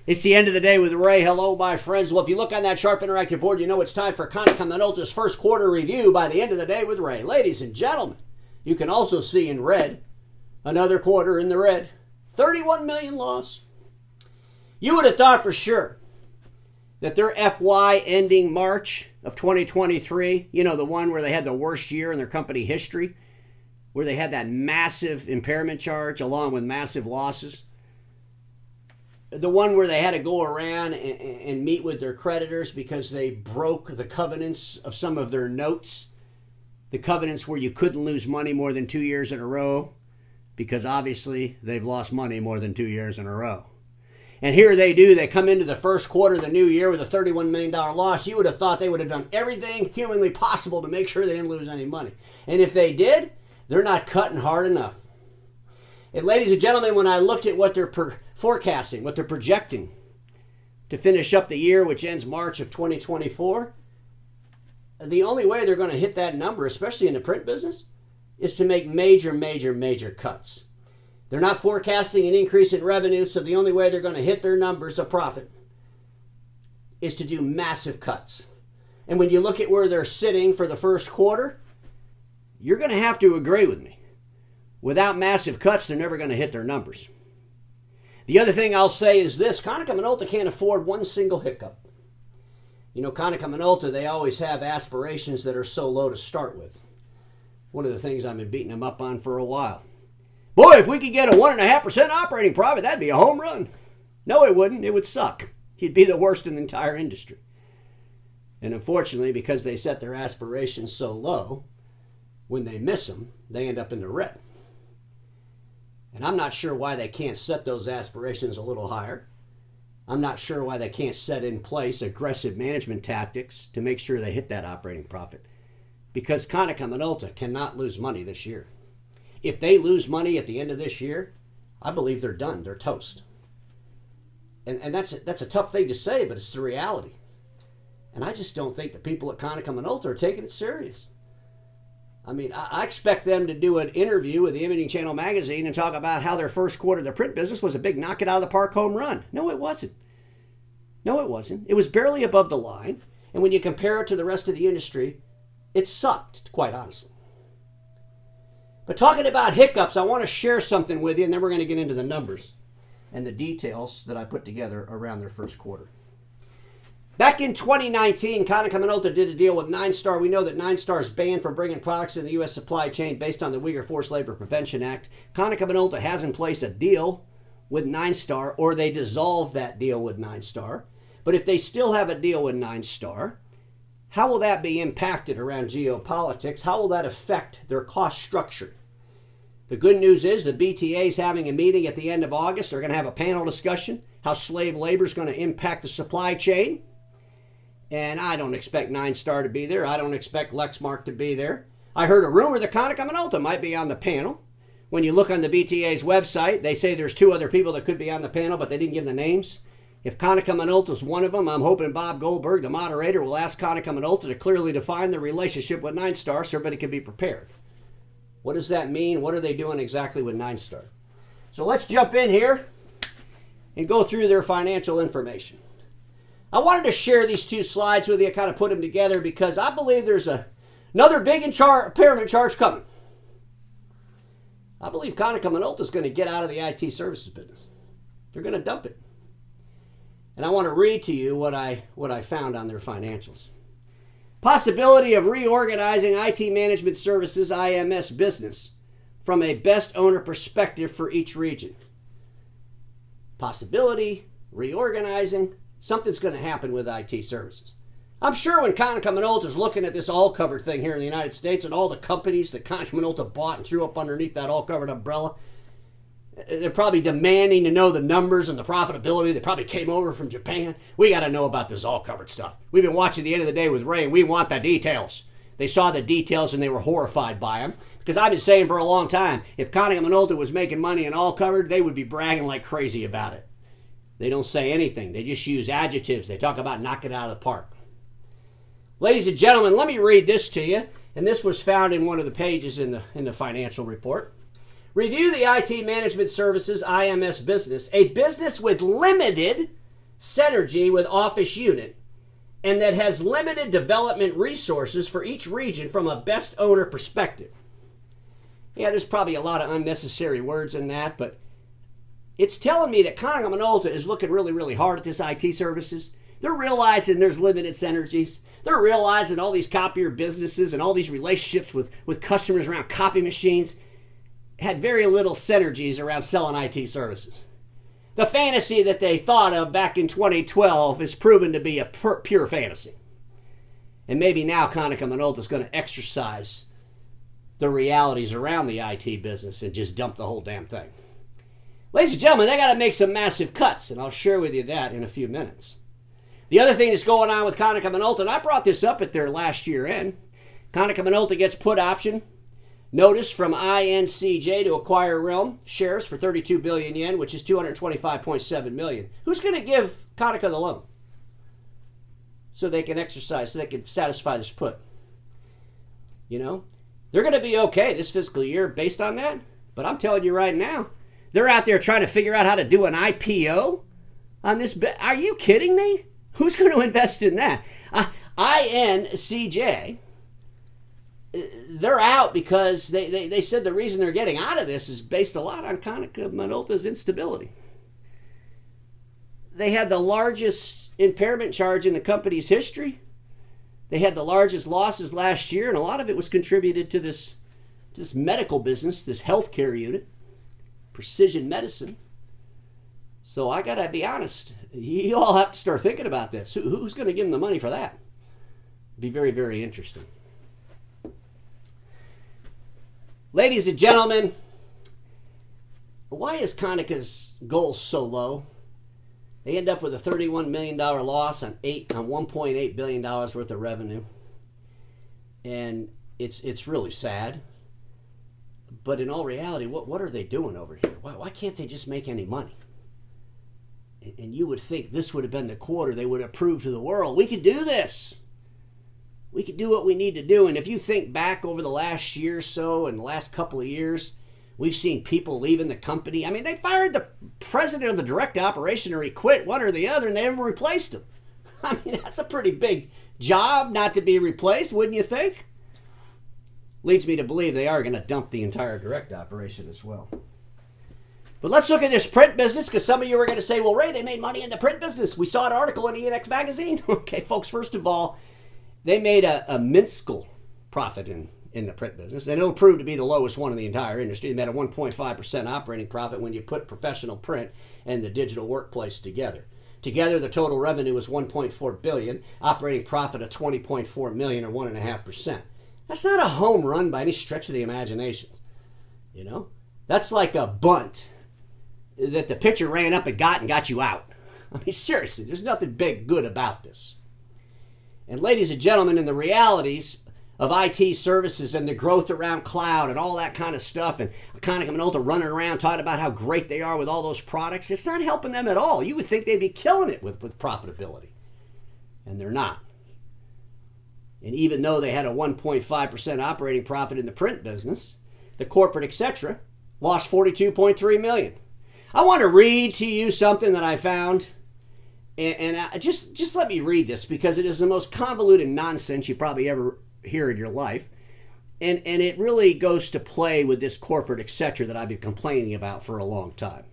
It's the end of the day with Ray. Hello, my friends. Well, if you look on that Sharp Interactive board, you know it's time for Konica Minolta's first quarter review by the end of the day with Ray. Ladies and gentlemen, you can also see in red, another quarter in the red, 31 million loss. You would have thought for sure that their FY ending March of 2023, you know, the one where they had the worst year in their company history, where they had that massive impairment charge along with massive losses, the one where they had to go around and meet with their creditors because they broke the covenants of some of their notes, the covenants where you couldn't lose money more than 2 years in a row, because obviously they've lost money more than 2 years in a row. And here they do. They come into the first quarter of the new year with a $31 million loss. You would have thought they would have done everything humanly possible to make sure they didn't lose any money. And if they did, they're not cutting hard enough. And ladies and gentlemen, when I looked at what they're forecasting, what they're projecting to finish up the year, which ends March of 2024, the only way they're going to hit that number, especially in the print business, is to make major cuts. They're not forecasting an increase in revenue, so the only way they're going to hit their numbers of profit is to do massive cuts. And when you look at where they're sitting for the first quarter, you're going to have to agree with me. Without massive cuts, they're never going to hit their numbers. The other thing I'll say is this: Konica Minolta can't afford one single hiccup. You know, Konica Minolta, they always have aspirations that are so low to start with. One of the things I've been beating them up on for a while. Boy, if we could get a 1.5% operating profit, that'd be a home run. No, it wouldn't. It would suck. You'd be the worst in the entire industry. And unfortunately, because they set their aspirations so low, when they miss them, they end up in the red. And I'm not sure why they can't set those aspirations a little higher. I'm not sure why they can't set in place aggressive management tactics to make sure they hit that operating profit. Because Konica Minolta cannot lose money this year. If they lose money at the end of this year, I believe they're done. They're toast. And that's a tough thing to say, but it's the reality. And I just don't think the people at Konica Minolta are taking it serious. I mean, I expect them to do an interview with the Imaging Channel magazine and talk about how their first quarter of their print business was a big knock it out of the park home run. No, it wasn't. No, it wasn't. It was barely above the line. And when you compare it to the rest of the industry, it sucked, quite honestly. But talking about hiccups, I want to share something with you, and then we're going to get into the numbers and the details that I put together around their first quarter. Back in 2019, Konica Minolta did a deal with 9-Star. We know that 9-Star is banned from bringing products in the U.S. supply chain based on the Uyghur Forced Labor Prevention Act. Konica Minolta has in place a deal with 9-Star, or they dissolved that deal with 9-Star. But if they still have a deal with 9-Star, how will that be impacted around geopolitics? How will that affect their cost structure? The good news is the BTA is having a meeting at the end of August. They're going to have a panel discussion, how slave labor is going to impact the supply chain. And I don't expect 9-Star to be there. I don't expect Lexmark to be there. I heard a rumor that Konica Minolta might be on the panel. When you look on the BTA's website, they say there's 2 other people that could be on the panel, but they didn't give the names. If Konica Minolta is one of them, I'm hoping Bob Goldberg, the moderator, will ask Konica Minolta to clearly define the relationship with 9-Star so everybody can be prepared. What does that mean? What are they doing exactly with 9-Star? So let's jump in here and go through their financial information. I wanted to share these 2 slides with you, kind of put them together, because I believe there's another big impairment charge coming. I believe Konica Minolta is going to get out of the IT services business. They're going to dump it. And I want to read to you what I found on their financials. Possibility of reorganizing IT management services IMS business from a best owner perspective for each region. Possibility, reorganizing, something's going to happen with IT services. I'm sure when Konica Minolta is looking at this all-covered thing here in the United States and all the companies that Konica Minolta bought and threw up underneath that all-covered umbrella, they're probably demanding to know the numbers and the profitability. They probably came over from Japan. We got to know about this all-covered stuff. We've been watching the end of the day with Ray, and we want the details. They saw the details, and they were horrified by them. Because I've been saying for a long time, if Konica Minolta was making money in all-covered, they would be bragging like crazy about it. They don't say anything. They just use adjectives. They talk about knocking it out of the park. Ladies and gentlemen, let me read this to you. And this was found in one of the pages in the financial report. Review the IT management services IMS business, a business with limited synergy with office unit, and that has limited development resources for each region from a best owner perspective. Yeah, there's probably a lot of unnecessary words in that, but it's telling me that Konica Minolta is looking really, really hard at this IT services. They're realizing there's limited synergies. They're realizing all these copier businesses and all these relationships with customers around copy machines had very little synergies around selling IT services. The fantasy that they thought of back in 2012 is proven to be a pure fantasy. And maybe now Konica Minolta is going to exercise the realities around the IT business and just dump the whole damn thing. Ladies and gentlemen, they got to make some massive cuts, and I'll share with you that in a few minutes. The other thing that's going on with Konica Minolta, and I brought this up at their last year end, Konica Minolta gets put option notice from INCJ to acquire Realm shares for 32 billion yen, which is 225.7 million. Who's going to give Konica the loan? So they can exercise, so they can satisfy this put. You know, they're going to be okay this fiscal year based on that. But I'm telling you right now, they're out there trying to figure out how to do an IPO on this. Are you kidding me? Who's going to invest in that? INCJ, they're out because they said the reason they're getting out of this is based a lot on Konica Minolta's instability. They had the largest impairment charge in the company's history. They had the largest losses last year, and a lot of it was contributed to this medical business, this healthcare unit, precision medicine. So I got to be honest, you all have to start thinking about this. Who's going to give them the money for that? Be very, very interesting. Ladies and gentlemen, why is Konica's goal so low? They end up with a $31 million loss on $1.8 billion worth of revenue. And it's really sad. But in all reality, what are they doing over here? Why can't they just make any money? And you would think this would have been the quarter they would have proved to the world, we could do this. We could do what we need to do. And if you think back over the last year or so and the last couple of years, we've seen people leaving the company. I mean, they fired the president of the direct operation, or he quit, one or the other, and they never replaced him. I mean, that's a pretty big job not to be replaced, wouldn't you think? Leads me to believe they are going to dump the entire direct operation as well. But let's look at this print business, because some of you are going to say, well, Ray, they made money in the print business. We saw an article in ENX magazine. Okay, folks, first of all, they made a minuscule profit in the print business, and it'll prove to be the lowest one in the entire industry. They made a 1.5% operating profit when you put professional print and the digital workplace together. Together, the total revenue was $1.4 billion, operating profit of $20.4 million, or 1.5%. That's not a home run by any stretch of the imagination. You know, that's like a bunt that the pitcher ran up and got you out. I mean, seriously, there's nothing big good about this. And ladies and gentlemen, in the realities of IT services and the growth around cloud and all that kind of stuff, and Konica Minolta running around talking about how great they are with all those products, it's not helping them at all. You would think they'd be killing it with profitability. And they're not. And even though they had a 1.5% operating profit in the print business, the corporate etc. lost $42.3 million. I want to read to you something that I found, and just let me read this, because it is the most convoluted nonsense you probably ever hear in your life, and it really goes to play with this corporate etc. that I've been complaining about for a long time.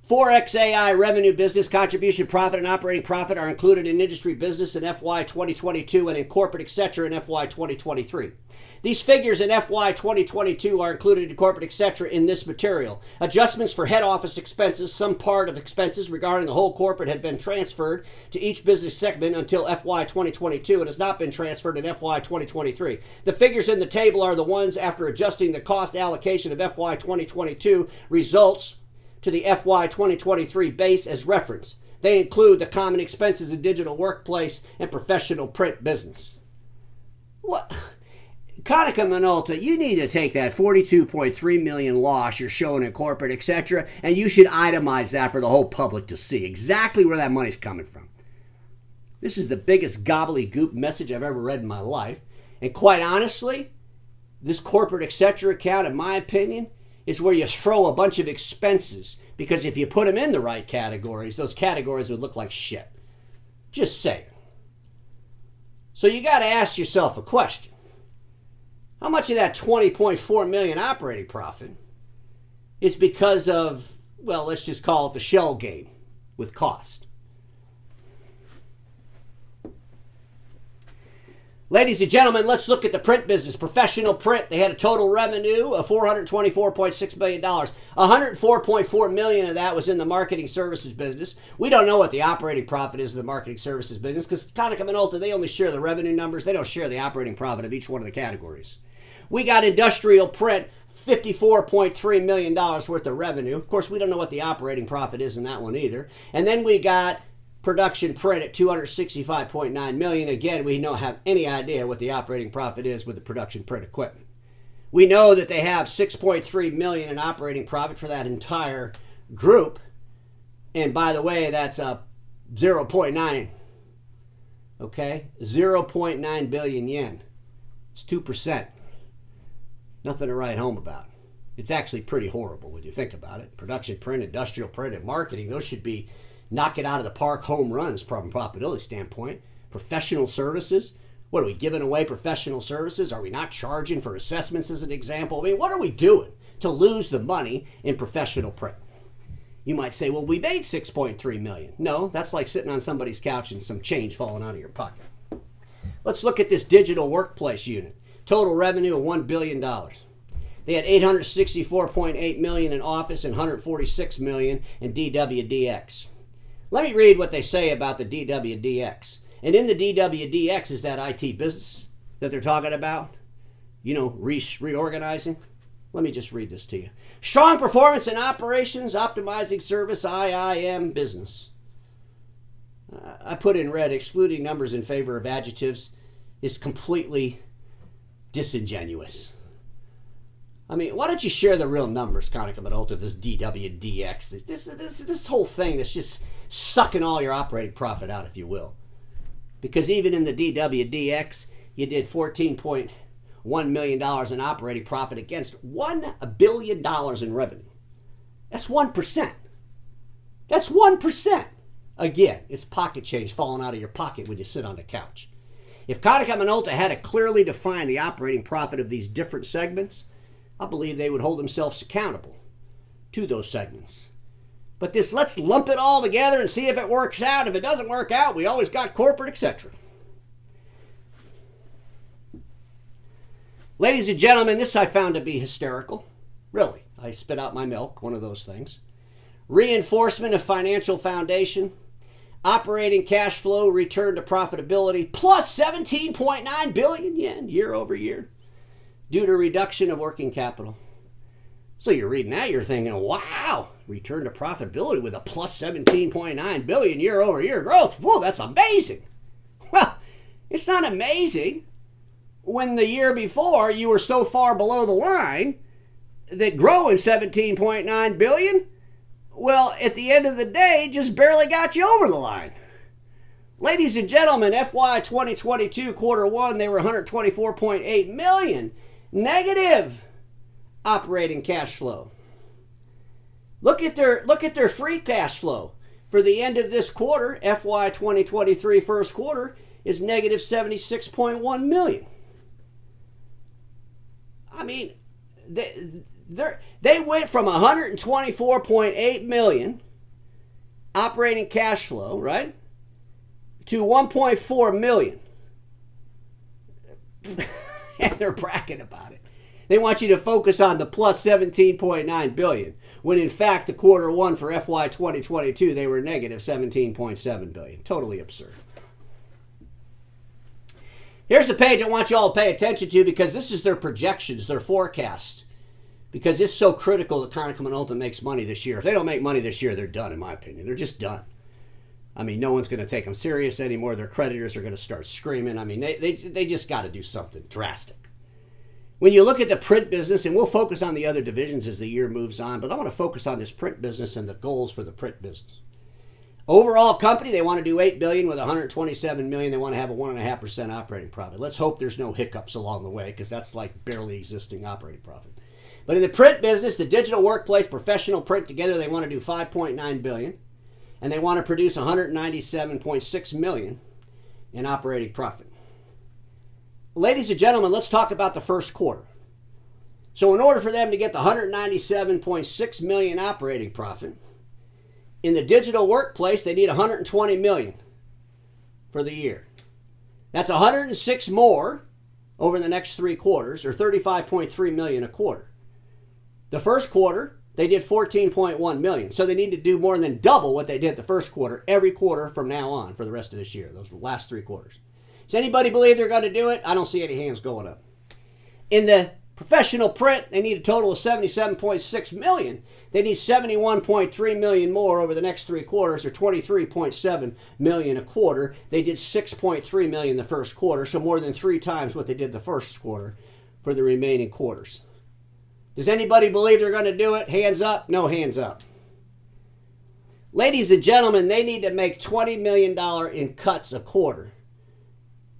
Forex AI revenue business contribution profit and operating profit are included in industry business in FY 2022 and in corporate etc. in FY 2023. These figures in FY 2022 are included in corporate etc. in this material. Adjustments for head office expenses, some part of expenses regarding the whole corporate had been transferred to each business segment until FY 2022 and has not been transferred in FY 2023. The figures in the table are the ones after adjusting the cost allocation of FY 2022 results to the FY 2023 base as reference. They include the common expenses in digital workplace and professional print business. What? Konica Minolta, you need to take that $42.3 million loss you're showing in corporate, etc., and you should itemize that for the whole public to see exactly where that money's coming from. This is the biggest gobbledygook message I've ever read in my life. And quite honestly, this corporate, etc. account, in my opinion, is where you throw a bunch of expenses Because if you put them in the right categories, those categories would look like shit. Just saying. So you got to ask yourself a question. How much of that $20.4 million operating profit is because of, well, let's just call it the shell game with cost? Ladies and gentlemen, let's look at the print business. Professional print, they had a total revenue of $424.6 million. $104.4 million of that was in the marketing services business. We don't know what the operating profit is of the marketing services business because Konica Minolta, they only share the revenue numbers. They don't share the operating profit of each one of the categories. We got industrial print, $54.3 million worth of revenue. Of course, we don't know what the operating profit is in that one either. And then we got production print at $265.9 million. Again, we don't have any idea what the operating profit is with the production print equipment. We know that they have $6.3 million in operating profit for that entire group. And by the way, that's a 0.9. Okay? 0.9 billion yen. It's 2%. Nothing to write home about. It's actually pretty horrible when you think about it. Production print, industrial print, and marketing, those should be knock it out of the park home runs from a profitability standpoint. Professional services. What are we giving away professional services? Are we not charging for assessments as an example? I mean, what are we doing to lose the money in professional print? You might say, well, we made $6.3 million. No, that's like sitting on somebody's couch and some change falling out of your pocket. Let's look at this digital workplace unit. Total revenue of $1 billion. They had $864.8 million in office and $146 million in DWDX. Let me read what they say about the DWDX. And in the DWDX is that IT business that they're talking about, you know, reorganizing. Let me just read this to you. Strong performance in operations, optimizing service, IIM business. I put in red, excluding numbers in favor of adjectives is completely disingenuous. I mean, why don't you share the real numbers, Konica Minolta, this DWDX? This whole thing that's just sucking all your operating profit out, if you will. Because even in the DWDX, you did $14.1 million in operating profit against $1 billion in revenue. That's 1%. That's 1%. Again, it's pocket change falling out of your pocket when you sit on the couch. If Konica Minolta had to clearly define the operating profit of these different segments, I believe they would hold themselves accountable to those segments. But this, let's lump it all together and see if it works out. If it doesn't work out, we always got corporate, etc. Ladies and gentlemen, this I found to be hysterical. Really, I spit out my milk, one of those things. Reinforcement of financial foundation. Operating cash flow return to profitability plus 17.9 billion yen year over year due to reduction of working capital. So you're reading that, you're thinking, wow, return to profitability with a plus 17.9 billion year over year growth. Whoa, that's amazing. Well, it's not amazing when the year before you were so far below the line that growing 17.9 billion, well, at the end of the day, just barely got you over the line. Ladies and gentlemen, FY 2022 quarter one, they were 124.8 million negative operating cash flow. Look at their free cash flow for the end of this quarter. FY 2023 first quarter is negative 76.1 million. I mean, they went from 124.8 million operating cash flow, right, to 1.4 million. And they're bragging about it. They want you to focus on the plus 17.9 billion, when in fact the quarter one for FY 2022 they were negative 17.7 billion. Totally absurd. Here's the page I want you all to pay attention to, because this is their projections, their forecast. Because it's so critical that Konica Minolta makes money this year. If they don't make money this year, they're done, in my opinion. They're just done. I mean, no one's going to take them serious anymore. Their creditors are going to start screaming. I mean, they just got to do something drastic. When you look at the print business, and we'll focus on the other divisions as the year moves on, but I want to focus on this print business and the goals for the print business. Overall company, they want to do $8 billion with $127 million. They want to have a 1.5% operating profit. Let's hope there's no hiccups along the way, because that's like barely existing operating profit. But in the print business, the digital workplace, professional print together, they want to do $5.9 billion, and they want to produce $197.6 million in operating profit. Ladies and gentlemen, let's talk about the first quarter. So in order for them to get the $197.6 million operating profit, in the digital workplace, they need $120 million for the year. That's 106 more over the next 3 quarters, or $35.3 million a quarter. The first quarter, they did $14.1 million. So they need to do more than double what they did the first quarter every quarter from now on for the rest of this year, those last 3 quarters. Does anybody believe they're going to do it? I don't see any hands going up. In the professional print, they need a total of $77.6 million. They need $71.3 million more over the next 3 quarters, or $23.7 million a quarter. They did $6.3 million the first quarter, so more than 3 times what they did the first quarter for the remaining quarters. Does anybody believe they're going to do it? Hands up? No hands up. Ladies and gentlemen, they need to make $20 million in cuts a quarter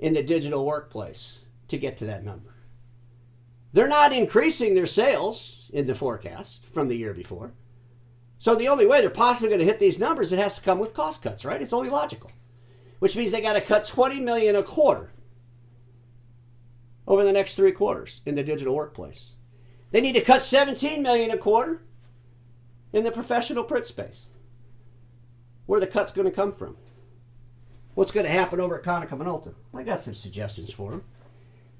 in the digital workplace to get to that number. They're not increasing their sales in the forecast from the year before. So the only way they're possibly going to hit these numbers, it has to come with cost cuts, right? It's only logical. Which means they got to cut $20 million a quarter over the next 3 quarters in the digital workplace. They need to cut $17 million a quarter in the professional print space. Where the cut's going to come from? What's going to happen over at Konica Minolta? I got some suggestions for them.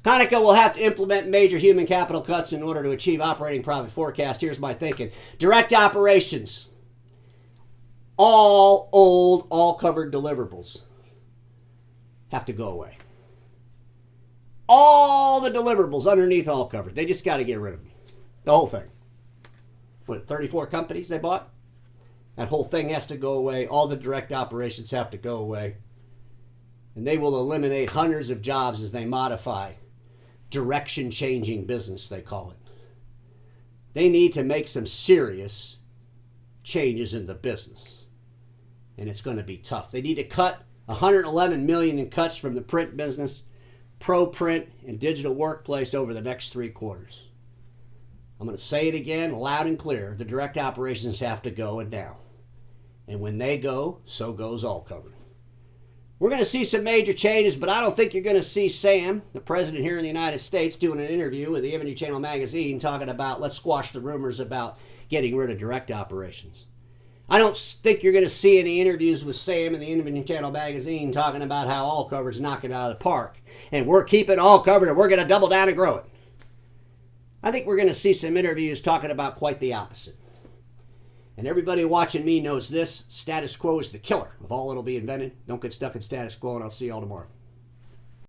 Konica will have to implement major human capital cuts in order to achieve operating profit forecast. Here's my thinking. Direct operations. All old, all covered deliverables have to go away. All the deliverables underneath all covered. They just got to get rid of them. The whole thing. What, 34 companies they bought? That whole thing has to go away. All the direct operations have to go away. And they will eliminate hundreds of jobs as they modify direction-changing business, they call it. They need to make some serious changes in the business. And it's going to be tough. They need to cut $111 million in cuts from the print business, pro print, and digital workplace over the next 3 quarters. I'm going to say it again loud and clear. The direct operations have to go and now. And when they go, so goes all covered. We're going to see some major changes, but I don't think you're going to see Sam, the president here in the United States, doing an interview with the Infinity Channel magazine talking about let's squash the rumors about getting rid of direct operations. I don't think you're going to see any interviews with Sam in the Infinity Channel magazine talking about how all covered's knocking it out of the park and we're keeping all covered and we're going to double down and grow it. I think we're going to see some interviews talking about quite the opposite. And everybody watching me knows this: status quo is the killer of all that'll be invented. Don't get stuck in status quo, and I'll see you all tomorrow.